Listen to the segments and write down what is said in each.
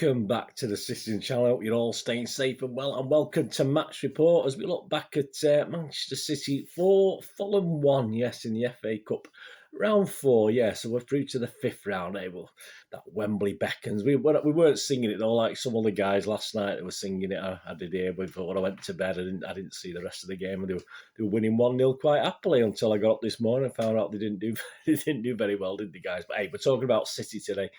welcome back to the Citizen Channel. Hope you're all staying safe and well, and welcome to Match Report as we look back at Manchester City 4, Fulham 1, yes, in the FA Cup. Round 4, yeah, so we're through to the 5th round. That Wembley beckons. We weren't singing it though, like some other guys last night that were singing it. I did hear before I went to bed. I didn't see the rest of the game, and they were winning 1-0 quite happily until I got up this morning and found out they didn't do very well, did they, guys? But hey, we're talking about City today.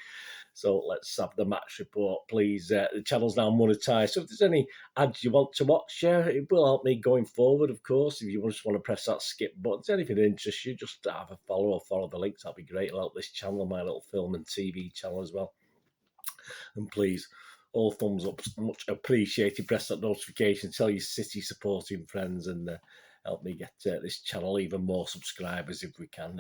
So let's have the match report, please. The channel's now monetised. So if there's any ads you want to watch, it will help me going forward, of course. If you just want to press that skip button, if anything that interests you, just have a follow or follow the links. That'll be great. It'll help this channel, my little film and TV channel as well. And please, all thumbs up, much appreciated. Press that notification, tell your City supporting friends, and help me get this channel even more subscribers if we can.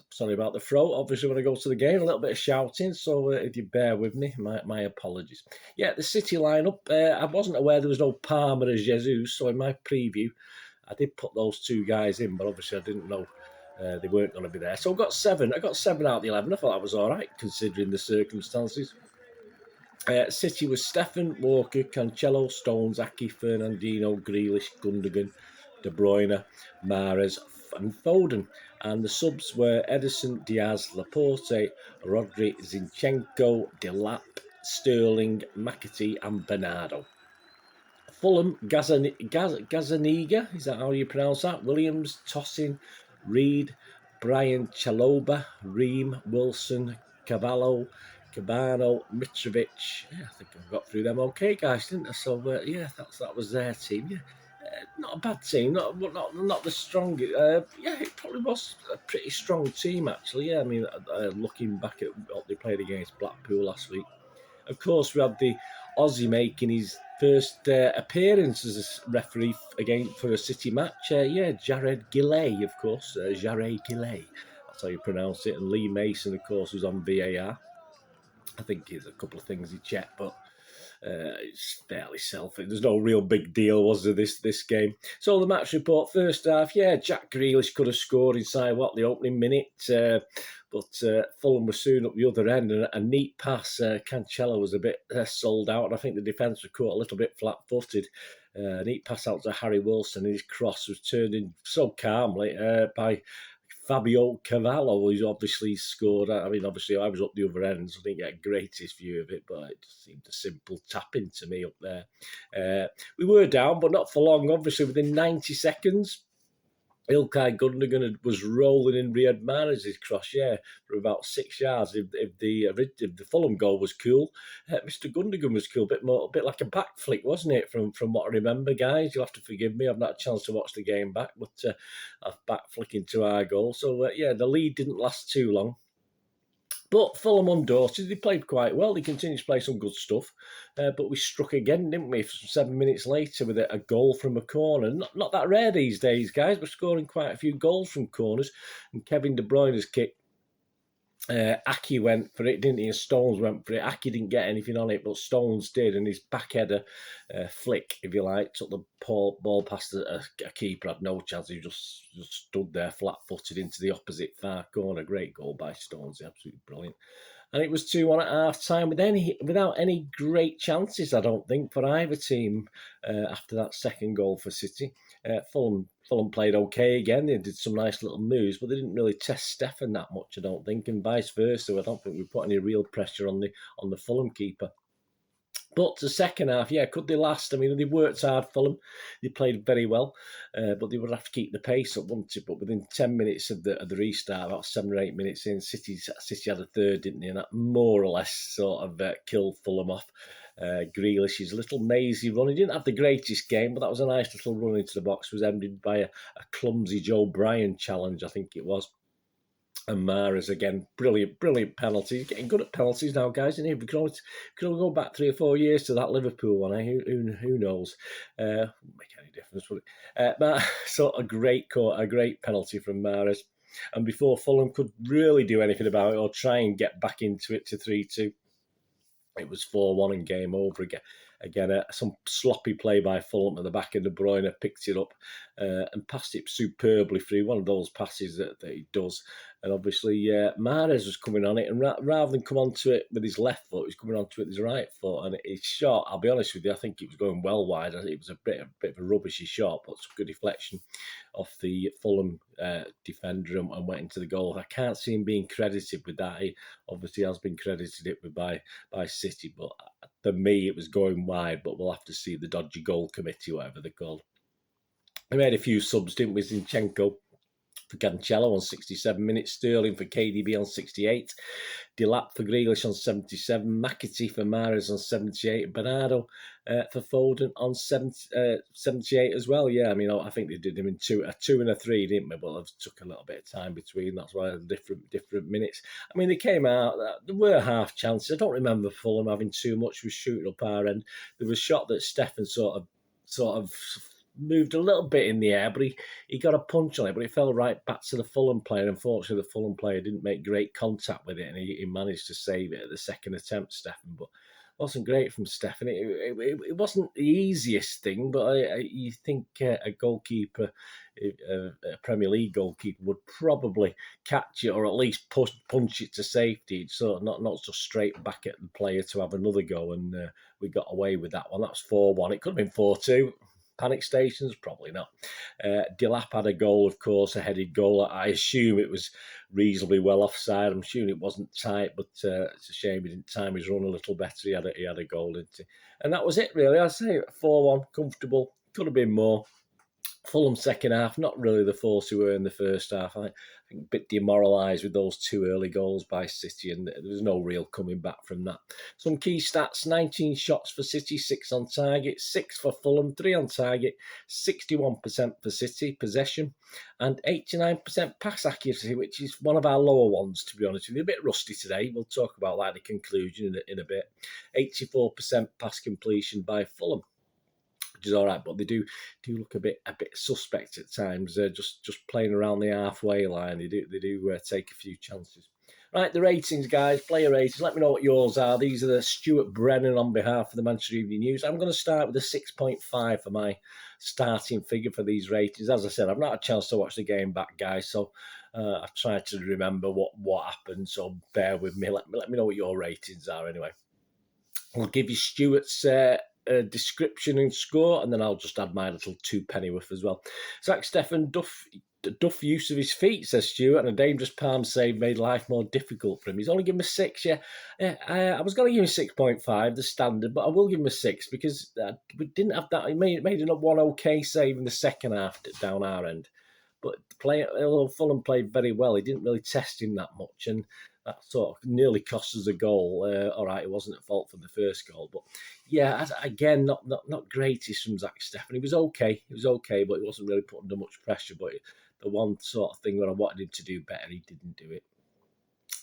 Sorry about the throat. Obviously, when I go to the game, a little bit of shouting, so if you bear with me, my apologies. Yeah, the City lineup, I wasn't aware there was no Palmer as Jesus, so in my preview, I did put those two guys in, but obviously I didn't know they weren't going to be there. So I got 7 out of the 11. I thought that was all right, considering the circumstances. City was Stefan, Walker, Cancelo, Stones, Aki, Fernandinho, Grealish, Gundogan, De Bruyne, Mahrez and Foden. And the subs were Ederson, Diaz, Laporte, Rodri, Zinchenko, Delap, Sterling, McAtee and Bernardo. Fulham, Gazaniga, is that how you pronounce that? Williams, Tosin, Reed, Brian Chaloba, Ream, Wilson, Cavallo, Cabano, Mitrovic. Yeah, I think I got through them okay, guys, didn't I? So, yeah, that was their team. Yeah. Not a bad team, not the strongest. Yeah, it probably was a pretty strong team, actually. Yeah, I mean, looking back at what they played against Blackpool last week. Of course, we had the Aussie making his first appearance as a referee for a City match. Yeah, Jared Gilley, of course. Jared Gilley, that's how you pronounce it. And Lee Mason, of course, was on VAR. I think there's a couple of things he checked, but it's fairly selfish. There's no real big deal, was there, this game? So the match report, first half, yeah, Jack Grealish could have scored inside, the opening minute, but Fulham was soon up the other end, and a neat pass. Cancelo was a bit sold out, and I think the defence was caught a little bit flat-footed. A neat pass out to Harry Wilson, and his cross was turned in so calmly by Fabio Cavallo, who's obviously scored. I mean, obviously, I was up the other end, so I didn't get a greatest view of it, but it just seemed a simple tap-in to me up there. We were down, but not for long. Obviously, within 90 seconds, Ilkay Gundogan was rolling in Riyad Mahrez's cross, for about 6 yards. If the Fulham goal was cool, Mr. Gundogan was cool. A bit like a back flick, wasn't it? From what I remember, guys, you'll have to forgive me. I've not had a chance to watch the game back, but I've back flicking to our goal. So yeah, the lead didn't last too long. But Fulham undaunted, they played quite well. They continued to play some good stuff. But we struck again, didn't we, 7 minutes later with a goal from a corner. Not that rare these days, guys. We're scoring quite a few goals from corners. And Kevin De Bruyne's kick, Aki went for it, didn't he? And Stones went for it. Aki didn't get anything on it, but Stones did. And his back header flick, if you like, took the ball past a keeper. Had no chance. He just stood there flat-footed into the opposite far corner. Great goal by Stones. Absolutely brilliant. And it was 2-1 at half-time without any great chances, I don't think, for either team after that second goal for City. Fulham played okay again. They did some nice little moves, but they didn't really test Stefan that much, I don't think, and vice versa. I don't think we put any real pressure on the Fulham keeper. But the second half, yeah, could they last? I mean, they worked hard, Fulham. They played very well, but they would have to keep the pace up, wouldn't it? But within 10 minutes of the restart, about 7 or 8 minutes in, City had a third, didn't they? And that more or less sort of killed Fulham off. Grealish's little mazy run. He didn't have the greatest game, but that was a nice little run into the box. It was ended by a clumsy Joe Bryan challenge, I think it was. And Mahrez again, brilliant penalty. He's getting good at penalties now, guys. And we can always go back 3 or 4 years to that Liverpool one. Who knows? Wouldn't make any difference, would it? But so a great penalty from Mahrez. And before Fulham could really do anything about it or try and get back into it to 3-2, it was 4-1 and game over again. Again, some sloppy play by Fulham at the back, and De Bruyne picked it up and passed it superbly through. One of those passes that he does. And obviously, Mahrez was coming on it, and rather than come onto it with his left foot, he was coming onto it with his right foot, and his shot, I'll be honest with you, I think it was going well wide. I think it was a bit of a rubbishy shot, but some good deflection off the Fulham defender and went into the goal. I can't see him being credited with that. He obviously has been credited it with by City, but for me, it was going wide, but we'll have to see the dodgy goal committee, whatever they're called. We made a few subs, didn't we? Zinchenko for Cancelo on 67 minutes, Sterling for KDB on 68, Delap for Grealish on 77, McAtee for Mahrez on 78, Bernardo for Foden on 78 as well. Yeah, I mean, I think they did him in a two and a three, didn't they? But it took a little bit of time between. That's why different minutes. I mean, they came out. There were half chances. I don't remember Fulham having too much. Was shooting up our end. There was a shot that Stefan sort of moved a little bit in the air, but he got a punch on it, but it fell right back to the Fulham player. Unfortunately, the Fulham player didn't make great contact with it, and he managed to save it at the second attempt, Stefan. But it wasn't great from Stefan. It wasn't the easiest thing, but you think a goalkeeper, a Premier League goalkeeper, would probably catch it or at least punch it to safety, so not just straight back at the player to have another go. And we got away with that one. That was 4-1. It could have been 4-2. Panic stations? Probably not. Delap had a goal, of course, a headed goal. I assume it was reasonably well offside. I'm assuming it wasn't tight, but it's a shame he didn't time his run a little better. He had a goal, didn't he? And that was it, really. I'd say 4-1, comfortable. Could have been more. Fulham second half, not really the force who were in the first half. I think a bit demoralised with those two early goals by City, and there was no real coming back from that. Some key stats: 19 shots for City, 6 on target, 6 for Fulham, 3 on target, 61% for City possession, and 89% pass accuracy, which is one of our lower ones, to be honest with you. A bit rusty today. We'll talk about that in the conclusion in a bit. 84% pass completion by Fulham, which is all right, but they do look a bit suspect at times. Just playing around the halfway line, they do take a few chances. Right, the ratings, guys, player ratings. Let me know what yours are. These are the Stuart Brennan on behalf of the Manchester Evening News. I'm going to start with a 6.5 for my starting figure for these ratings. As I said, I've not had a chance to watch the game back, guys, so I've tried to remember what happened. So bear with me. Let me know what your ratings are. Anyway, I'll give you Stuart's description and score, and then I'll just add my little 2 pennyworth as well. Zach Steffen, duff use of his feet, says Stuart, and a dangerous palm save made life more difficult for him. He's only given him a 6. I was going to give him 6.5, the standard, but I will give him a 6 because we didn't have that. He made one okay save in the second half down our end. But although Fulham played very well, he didn't really test him that much, and that sort of nearly cost us a goal. All right, it wasn't at fault for the first goal, but yeah, again, not greatest from Zach Steffen. He was okay, but he wasn't really put under much pressure. But the one sort of thing where I wanted him to do better, he didn't do it.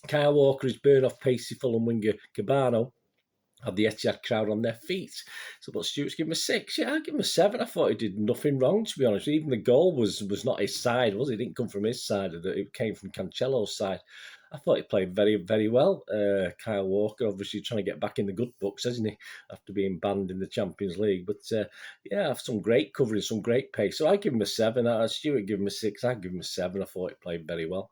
Kyle Walker is burned off pacey Fulham winger Cabano. Had the Etihad crowd on their feet. So, but Stuart's given him a 6. Yeah, I'll give him a 7. I thought he did nothing wrong, to be honest. Even the goal was not his side, was it? It didn't come from his side. It came from Cancelo's side. I thought he played very, very well. Kyle Walker, obviously trying to get back in the good books, hasn't he? After being banned in the Champions League. But yeah, some great covering, some great pace. So I give him a 7. Stuart give him a 6. I give him a 7. I thought he played very well.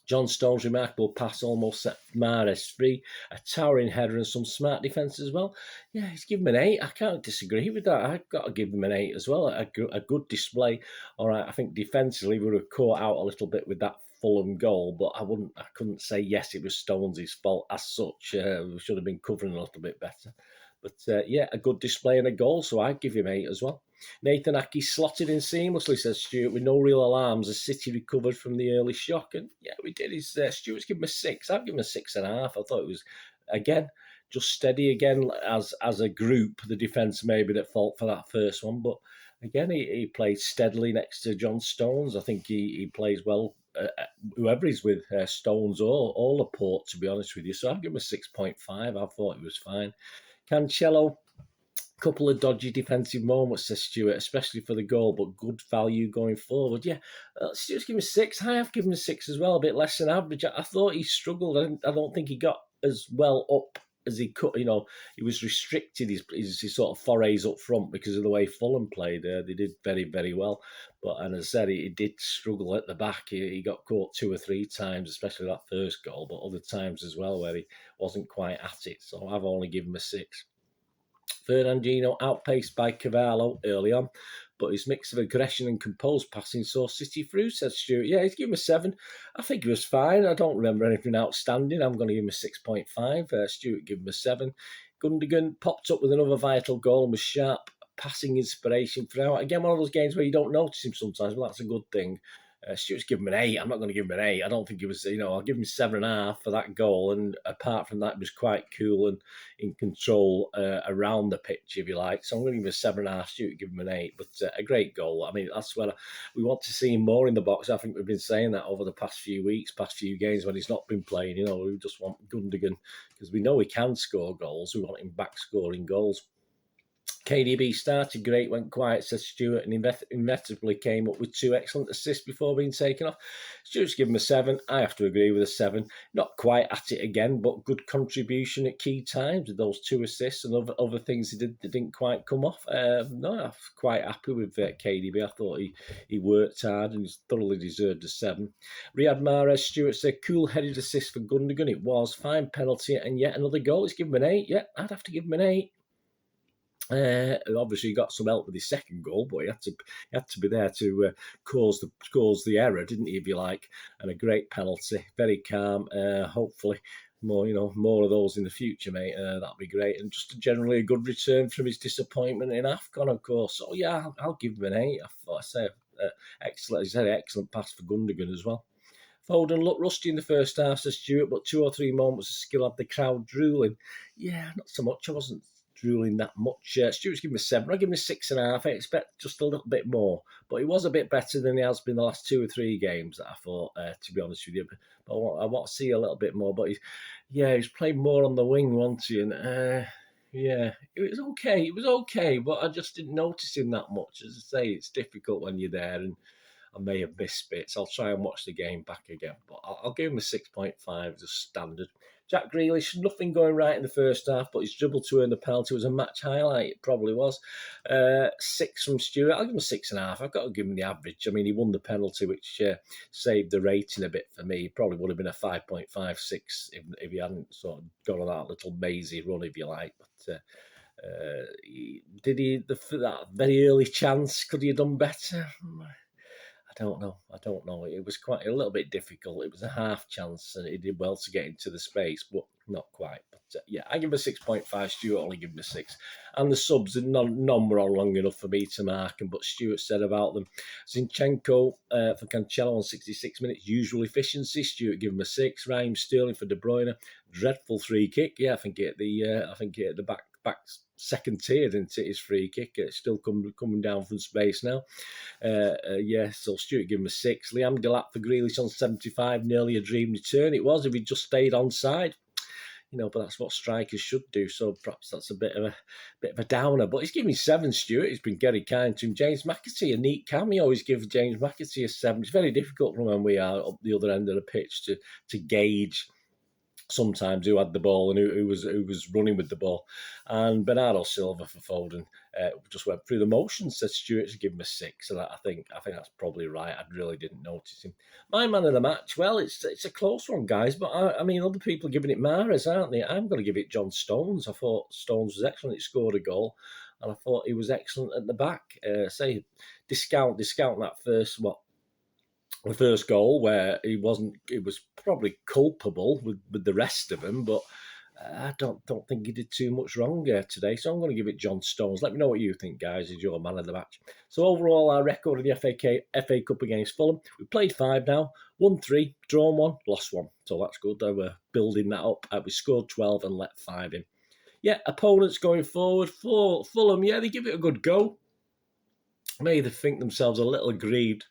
John Stone's remarkable pass almost set Mahrez free, a towering header and some smart defence as well. Yeah, he's given him an 8. I can't disagree with that. I've got to give him an 8 as well. A good display. All right, I think defensively we would have caught out a little bit with that Fulham goal, but I couldn't say yes, it was Stones' fault as such. We should have been covering a little bit better. But yeah, a good display and a goal, so I'd give him 8 as well. Nathan Aki slotted in seamlessly, says Stuart, with no real alarms as City recovered from the early shock. And yeah, we did. Stuart's given him a 6. I've given him a 6.5. I thought it was, again, just steady again as a group. The defence may be at fault for that first one, but again, he played steadily next to John Stones. I think he plays well, whoever he's with, Stones or Laporte, to be honest with you. So I've given him a 6.5. I thought he was fine. Cancelo, couple of dodgy defensive moments, says Stuart, especially for the goal, but good value going forward. Yeah, Stuart's given him a 6. I have given him a 6 as well, a bit less than average. I thought he struggled. I don't think he got as well up as he could. He was restricted his sort of forays up front because of the way Fulham played. They did very, very well. And as I said, he did struggle at the back. He got caught 2 or 3 times, especially that first goal, but other times as well where he wasn't quite at it. So I've only given him a 6. Fernandinho outpaced by Cavallo early on, but his mix of aggression and composed passing saw City through, said Stuart. Yeah, he's given him a 7. I think he was fine. I don't remember anything outstanding. I'm going to give him a 6.5. Stuart gave him a 7. Gundogan popped up with another vital goal and was sharp passing inspiration throughout. Again, one of those games where you don't notice him sometimes, but that's a good thing. Stuart's given him an 8. I'm not going to give him an 8. I don't think it was, I'll give him 7.5 for that goal. And apart from that, it was quite cool and in control around the pitch, if you like. So I'm going to give him a 7.5. Stuart, give him an 8. But a great goal. I mean, that's where we want to see him more in the box. I think we've been saying that over the past few weeks, past few games when he's not been playing. We just want Gundogan because we know he can score goals. We want him back scoring goals. KDB started great, went quiet, says Stuart, and inevitably came up with 2 excellent assists before being taken off. Stuart's given him a 7. I have to agree with a 7. Not quite at it again, but good contribution at key times with those 2 assists and other things he did that didn't quite come off. No, I'm quite happy with KDB. I thought he worked hard and he's thoroughly deserved a 7. Riyad Mahrez, Stuart said, cool-headed assist for Gundogan. It was. Fine penalty and yet another goal. He's given him an 8. Yeah, I'd have to give him an 8. Obviously, he got some help with his second goal, but he had to be there to cause the error, didn't he? If you like, and a great penalty, very calm. Hopefully, more of those in the future, mate. That'd be great, and just generally a good return from his disappointment in AFCON, of course. So yeah, I'll give him an 8. I thought I said excellent. He said excellent pass for Gundogan as well. Foden looked rusty in the first half, says Stuart, but 2 or 3 moments of skill had the crowd drooling. Yeah, not so much. I wasn't drooling that much. Stuart's given me 7. I'll give him a 6.5. I expect just a little bit more, but he was a bit better than he has been the last 2 or 3 games. That I thought, to be honest with you, but I want to see a little bit more. But he's played more on the wing, wasn't he? And yeah, it was okay. It was okay, but I just didn't notice him that much. As I say, it's difficult when you're there, and I may have missed bits. I'll try and watch the game back again, but I'll give him a 6.5 as standard. Jack Grealish, nothing going right in the first half, but his dribble to earn the penalty was a match highlight. It probably was. 6 from Stuart. I'll give him a 6.5. I've got to give him the average. I mean, he won the penalty, which saved the rating a bit for me. He probably would have been a 5.56 if he hadn't sort of gone on that little mazy run, if you like. But that very early chance, could he have done better? I don't know. It was quite a little bit difficult. It was a half chance, and he did well to get into the space, but not quite. But yeah, I give him a 6.5. Stuart only give him a 6. And the subs, none were on long enough for me to mark. But Stuart said about them, Zinchenko for Cancelo on 66 minutes, usual efficiency. Stuart give him a 6. Raheem Sterling for De Bruyne, dreadful free kick. Yeah, I think he hit the back second tier, didn't it? His free kick. It's still coming down from space now. So Stuart gave him a 6. Liam Delap for Grealish on 75, nearly a dream return. It was if he'd just stayed onside. But that's what strikers should do. So perhaps that's a bit of a downer. But he's given me 7, Stuart. He's been very kind to him. James McAtee, a neat cameo. He's given James McAtee a 7. It's very difficult from when we are up the other end of the pitch to gauge sometimes who had the ball and who was running with the ball. And Bernardo Silva for Foden just went through the motions, said Stuart, to give him a 6. And I think that's probably right. I really didn't notice him. My man of the match, well, it's a close one, guys, but I mean, other people are giving it Mahrez, aren't they? I'm going to give it John Stones. I thought Stones was excellent. He scored a goal, and I thought he was excellent at the back. Discount that the first goal where he was probably culpable with the rest of them, but I don't think he did too much wrong today. So I'm going to give it John Stones. Let me know what you think, guys, is your man of the match. So overall, our record in the FA Cup against Fulham, we played 5 now, won 3, drawn 1, lost 1. So that's good. We're building that up. We scored 12 and let 5 in. Yeah, opponents going forward for Fulham, yeah, they give it a good go. Maybe they think themselves a little aggrieved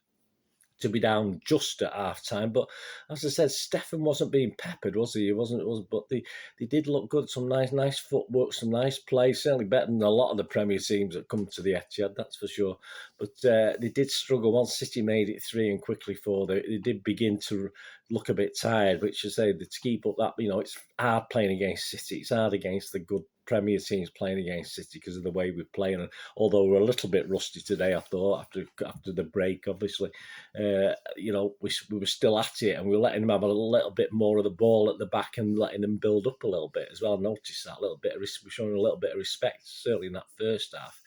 to be down just at half time. But as I said, Stefan wasn't being peppered, was he? He wasn't. But they did look good. Some nice footwork, some nice play. Certainly better than a lot of the Premier teams that come to the Etihad, that's for sure. But they did struggle. Once City made it 3 and quickly 4, they did begin to look a bit tired. Which I say, to keep up that, it's hard playing against City. It's hard against the good Premier teams playing against City because of the way we're playing. And although we're a little bit rusty today, I thought after the break, obviously, we were still at it, and we were letting them have a little bit more of the ball at the back and letting them build up a little bit as well. I noticed that a little bit. We're showing a little bit of respect, certainly in that first half.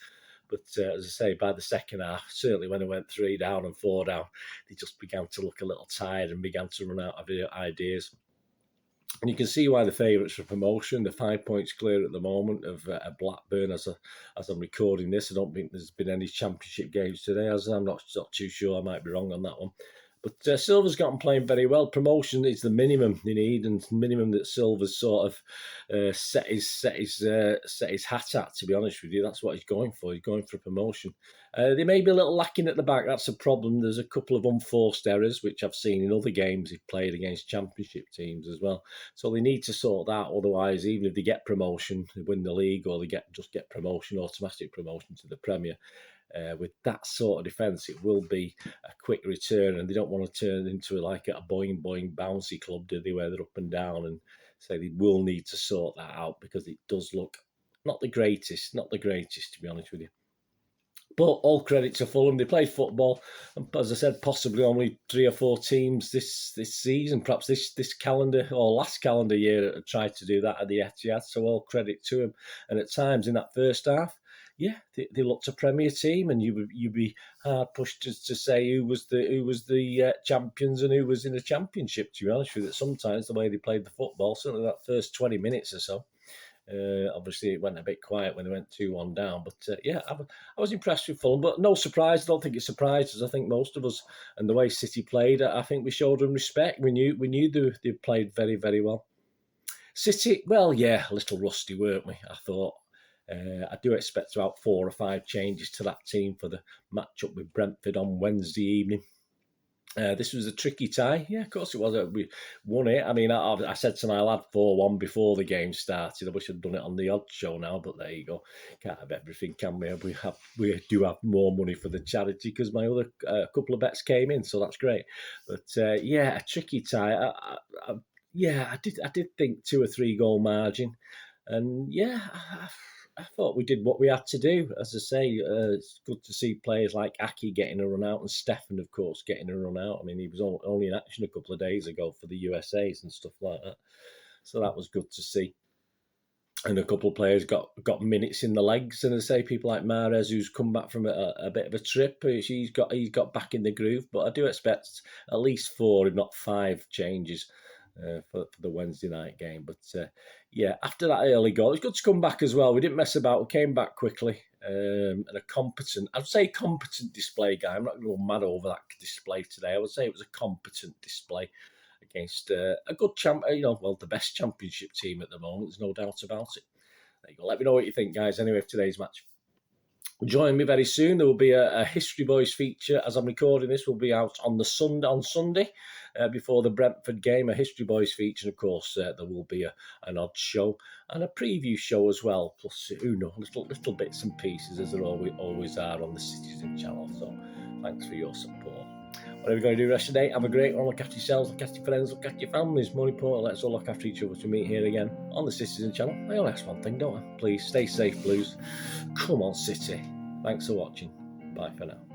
But as I say, by the second half, certainly when it went 3 down and 4 down, they just began to look a little tired and began to run out of ideas. And you can see why the favourites for promotion. They're 5 points clear at the moment of Blackburn as I'm recording this. I don't think there's been any championship games today, as I'm not too sure. I might be wrong on that one. But Silver's got them playing very well. Promotion is the minimum they need, and minimum that Silver's sort of set his hat at. To be honest with you, that's what he's going for. He's going for promotion. They may be a little lacking at the back. That's a problem. There's a couple of unforced errors, which I've seen in other games he's played against championship teams as well. So they need to sort that. Otherwise, even if they get promotion, they win the league, or they just get promotion, automatic promotion to the Premier. With that sort of defence, it will be a quick return, and they don't want to turn into like a boing bouncy club, do they, where they're up and down. And so they will need to sort that out, because it does look not the greatest, to be honest with you. But all credit to Fulham. They played football, and as I said, possibly only 3 or 4 teams this season, perhaps this calendar or last calendar year, that tried to do that at the Etihad. So all credit to them. And at times in that first half, they looked a Premier team, and you'd be hard pushed to say who was the champions and who was in the Championship. To be honest with you, sometimes the way they played the football, certainly that first 20 minutes or so. Obviously, it went a bit quiet when they went 2-1 down. But I was impressed with Fulham. But no surprise. I don't think it surprised us. I think most of us, and the way City played, I think we showed them respect. We knew they played very, very well. City, well, a little rusty, weren't we? I thought. I do expect about 4 or 5 changes to that team for the match-up with Brentford on Wednesday evening. This was a tricky tie. Yeah, of course it was. We won it. I mean, I said to my lad 4-1 before the game started. I wish I'd done it on the odd show now, but there you go. Can't have everything, can we? We do have more money for the charity, because my other couple of bets came in, so that's great. But a tricky tie. I did think 2 or 3 goal margin, and I thought we did what we had to do. As I say, it's good to see players like Aki getting a run out, and Stefan, of course, getting a run out. I mean, he was only in action a couple of days ago for the USAs and stuff like that. So that was good to see. And a couple of players got minutes in the legs. And as I say, people like Mahrez, who's come back from a bit of a trip, he's got back in the groove. But I do expect at least 4, if not 5, changes for the Wednesday night game. But after that early goal, it's good to come back as well. We didn't mess about. We came back quickly, and I'd say competent display, guy. I'm not going to go mad over that display today. I would say it was a competent display against a good the best Championship team at the moment. There's no doubt about it. There you go. Let me know what you think, guys, anyway, of today's match. Join me very soon. There will be a History Boys feature. As I'm recording this, will be out on Sunday before the Brentford game. A History Boys feature, and of course there will be an odd show and a preview show as well. Plus, who knows, little bits and pieces, as there always are on the Citizen channel. So, thanks for your support. Whatever you're going to do the rest of the day, have a great one. Look after yourselves, look after your friends, look after your families. More important, let's all look after each other. To meet here again on the Citizen channel. I only ask one thing, don't I? Please stay safe, Blues. Come on, City. Thanks for watching. Bye for now.